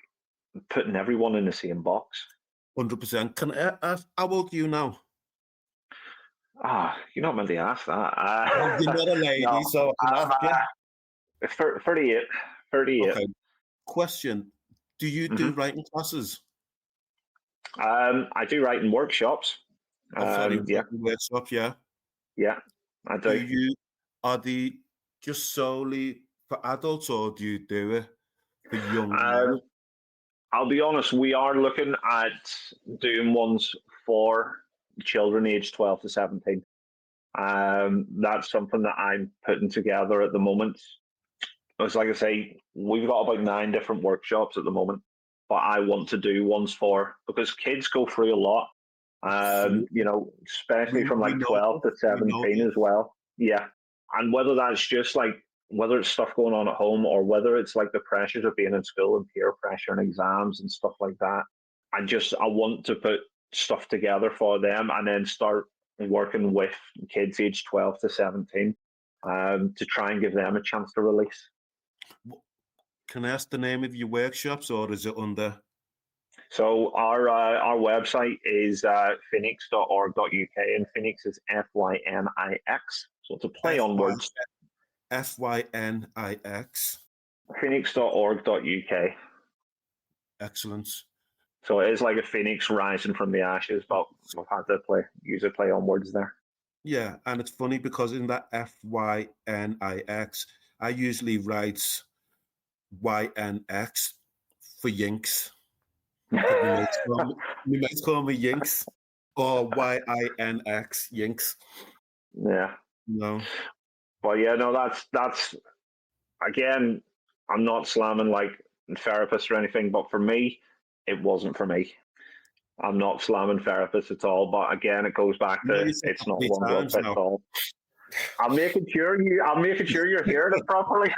putting everyone in the same box.
100%. Can I ask, how old are you now?
Ah, you're not meant to ask that.
Well, you're not a lady,
No,
so I can
I'm
ask you.
38. 38.
Okay. Question. Do you do
Mm-hmm.
writing classes?
I do writing workshops.
Oh, sorry,
Yeah,
writing workshop, yeah.
yeah, I
Do
do.
you, are they just solely for adults or do you do it for young men?
Um, I'll be honest, we are looking at doing ones for children aged 12 to 17. That's something that I'm putting together at the moment. It's like I say, we've got about 9 different workshops at the moment, but I want to do ones for because kids go through a lot.
Absolutely.
Especially from
We
like
know
12
this.
to
We know
17
this.
as well. Yeah. And whether that's just like whether it's stuff going on at home or whether it's like the pressures of being in school and peer pressure and exams and stuff like that. I want to put stuff together for them and then start working with kids aged 12 to 17 to try and give them a chance to release.
Can I ask the name of your workshops or is it under?
So our website is fynix.org.uk and Fynix is Fynix. So it's a play on
FY,
words.
Fynix.
Fynix.org.uk.
Excellent.
So it is like a phoenix rising from the ashes, but I've had to use a play on words there.
Yeah, and it's funny because in that Fynix, I usually write YNX for Yinks. You might call me Yinks or YINX, Yinks.
Yeah.
No.
But yeah, no, that's again, I'm not slamming like therapists or anything, but for me, it wasn't for me. I'm not slamming therapists at all, but again, it goes back to it's not one glove fits all. I'm making sure you're hearing it properly.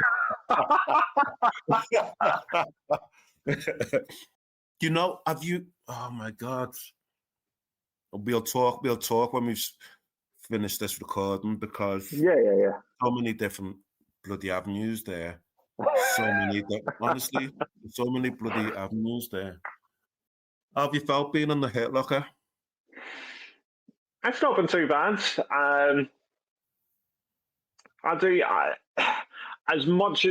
You know, have you? Oh my God! We'll talk when we've finished this recording because
yeah.
So many different bloody avenues there. Honestly, so many bloody avenues there. How have you felt being in the Hurt Locker?
It's not been too bad. As much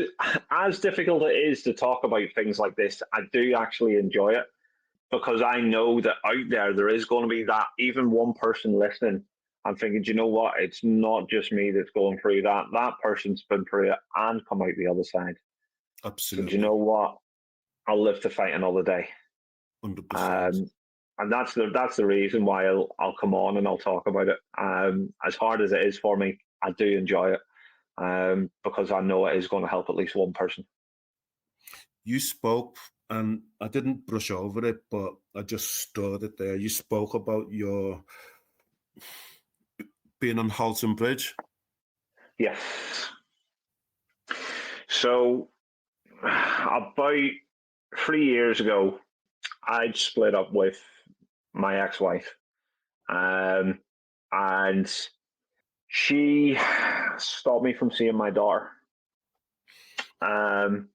as difficult it is to talk about things like this, I do actually enjoy it because I know that out there is going to be that even one person listening and thinking, do you know what? It's not just me that's going through that. That person's been through it and come out the other side.
Absolutely.
So do you know what? I'll live to fight another day.
100%.
And that's the reason why I'll come on and I'll talk about it. As hard as it is for me, I do enjoy it. Because I know it is going to help at least one person.
You spoke, and I didn't brush over it, but I just stored it there. You spoke about your being on Halton Bridge.
Yes. So about 3 years ago, I'd split up with my ex-wife, and she stopped me from seeing my daughter. And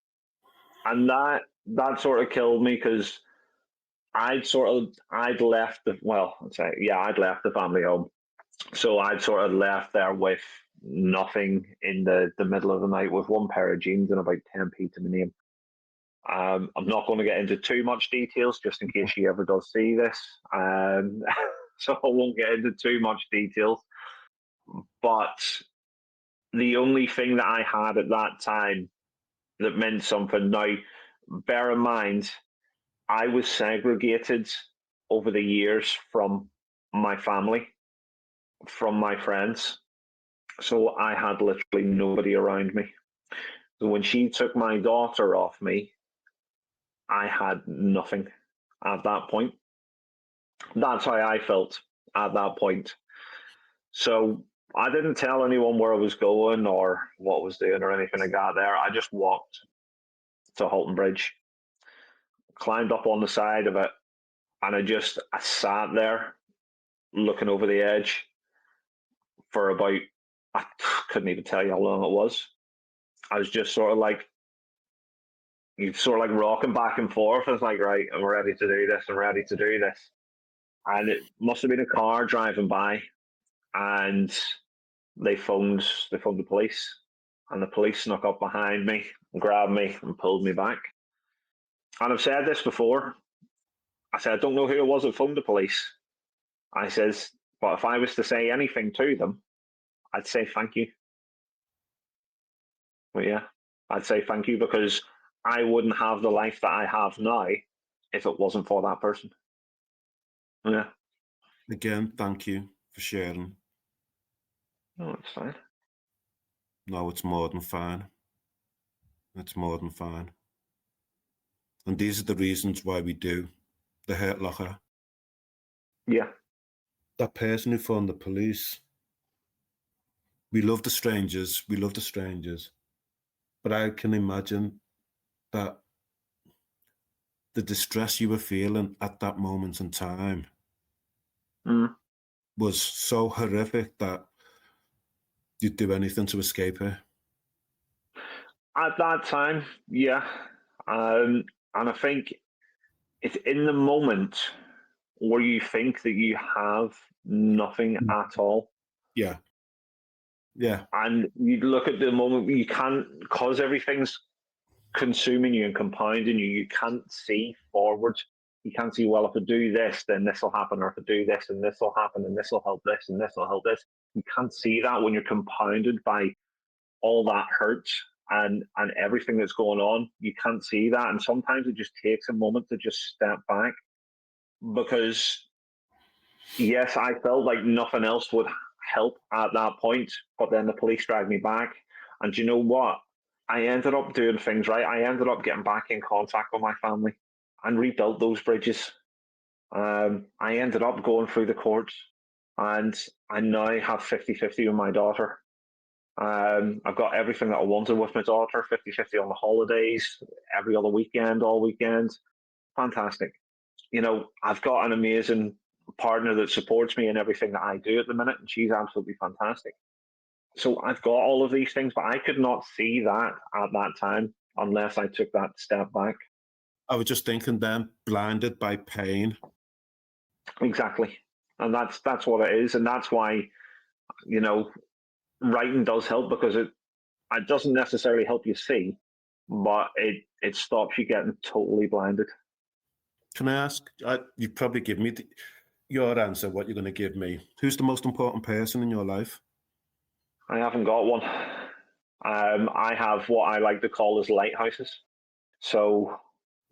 that sort of killed me because I'd left I'd left the family home. So I'd sort of left there with nothing in the middle of the night with one pair of jeans and about 10p to my name. I'm not going to get into too much details just in case she ever does see this. So I won't get into too much details. But the only thing that I had at that time that meant something. Now, bear in mind, I was segregated over the years from my family, from my friends. So I had literally nobody around me. So when she took my daughter off me, I had nothing at that point. That's how I felt at that point. So I didn't tell anyone where I was going or what I was doing or anything like that there. I just walked to Halton Bridge, climbed up on the side of it, and I sat there looking over the edge for about, I couldn't even tell you how long it was. I was just sort of like rocking back and forth. I was like, right, I'm ready to do this. I'm ready to do this. And it must have been a car driving by, and they phoned the police, and the police snuck up behind me, grabbed me, and pulled me back. And I've said this before. I said, I don't know who it was that phoned the police. I says, but if I was to say anything to them, I'd say thank you. But yeah, I'd say thank you because I wouldn't have the life that I have now if it wasn't for that person. Yeah.
Again, thank you for sharing.
No, it's fine.
No, it's more than fine. It's more than fine. And these are the reasons why we do the Hurt Locker.
Yeah.
That person who phoned the police, we love the strangers. But I can imagine that the distress you were feeling at that moment in time was so horrific that you'd do anything to escape it.
At that time, yeah. And I think it's in the moment where you think that you have nothing at all.
Yeah. Yeah.
And you look at the moment, you can't, because everything's consuming you and compounding you. You can't see forward. You can't see, well, if I do this, then this will happen, or if I do this, and this will happen, and this will help this, and this will help this. You can't see that when you're compounded by all that hurt and everything that's going on. You can't see that. And sometimes it just takes a moment to just step back, because yes, I felt like nothing else would help at that point, but then the police dragged me back. And you know what? I ended up doing things right. I ended up getting back in contact with my family and rebuilt those bridges. I ended up going through the courts, and I now have 50-50 with my daughter. I've got everything that I wanted with my daughter, 50-50 on the holidays, every other weekend, all weekend. Fantastic. You know, I've got an amazing partner that supports me in everything that I do at the minute, and she's absolutely fantastic. So I've got all of these things, but I could not see that at that time unless I took that step back.
I was just thinking then, blinded by pain.
Exactly. And that's what it is. And that's why, you know, writing does help, because it doesn't necessarily help you see, but it stops you getting totally blinded.
Can I ask, you probably give me your answer, what you're going to give me. Who's the most important person in your life?
I haven't got one. I have what I like to call as lighthouses. So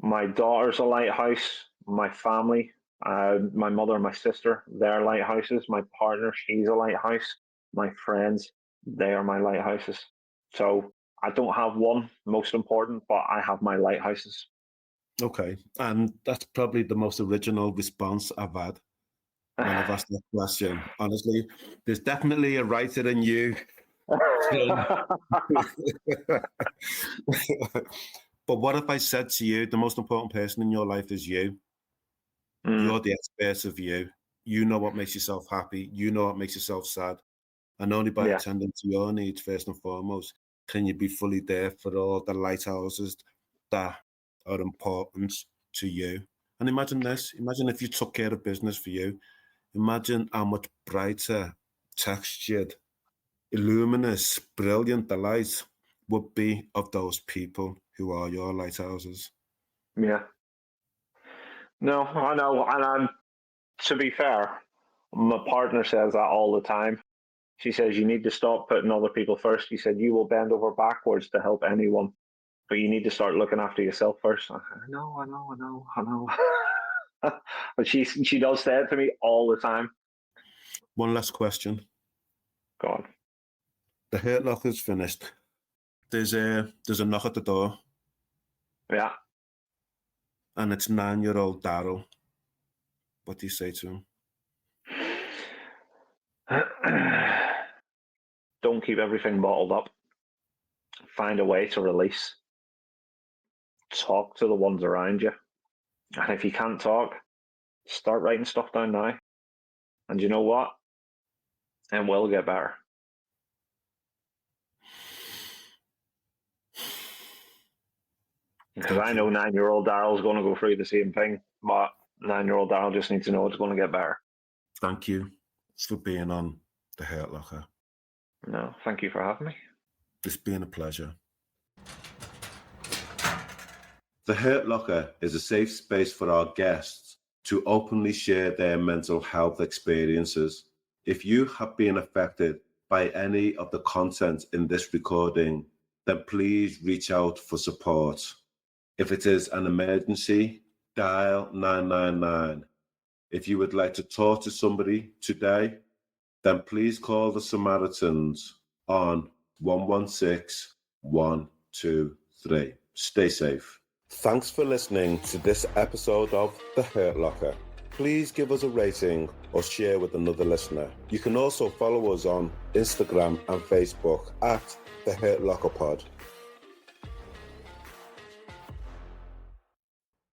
my daughter's a lighthouse, my family, my mother and my sister, they're lighthouses. My partner, she's a lighthouse. My friends, they are my lighthouses. So I don't have one most important, but I have my lighthouses.
Okay. And that's probably the most original response I've had when I've asked that question. Honestly, there's definitely a writer in you. But what if I said to you, the most important person in your life is you? You're the expert of you. You know what makes yourself happy. You know what makes yourself sad. And only by attending to your needs, first and foremost, can you be fully there for all the lighthouses that are important to you. And imagine this. Imagine if you took care of business for you. Imagine how much brighter, textured, luminous, brilliant the light would be of those people who are your lighthouses.
Yeah. No, I know. And to be fair, my partner says that all the time. She says, you need to stop putting other people first. She said, you will bend over backwards to help anyone, but you need to start looking after yourself first. I know. But she does say it to me all the time.
One last question.
Go on.
The Hurt Locker's finished. There's a knock at the door.
Yeah.
And it's 9-year-old Darryl. What do you say to him?
Don't keep everything bottled up. Find a way to release. Talk to the ones around you. And if you can't talk, start writing stuff down now. And you know what? And we'll get better. Because I know 9-year-old Darryl's going to go through the same thing, but 9-year-old Darryl just needs to know it's going to get better.
Thank you for being on The Hurt Locker.
No, thank you for having me.
It's been a pleasure. The Hurt Locker is a safe space for our guests to openly share their mental health experiences. If you have been affected by any of the content in this recording, then please reach out for support. If it is an emergency, dial 999. If you would like to talk to somebody today, then please call the Samaritans on 116 123. Stay safe. Thanks for listening to this episode of The Hurt Locker. Please give us a rating or share with another listener. You can also follow us on Instagram and Facebook at The Hurt Locker Pod.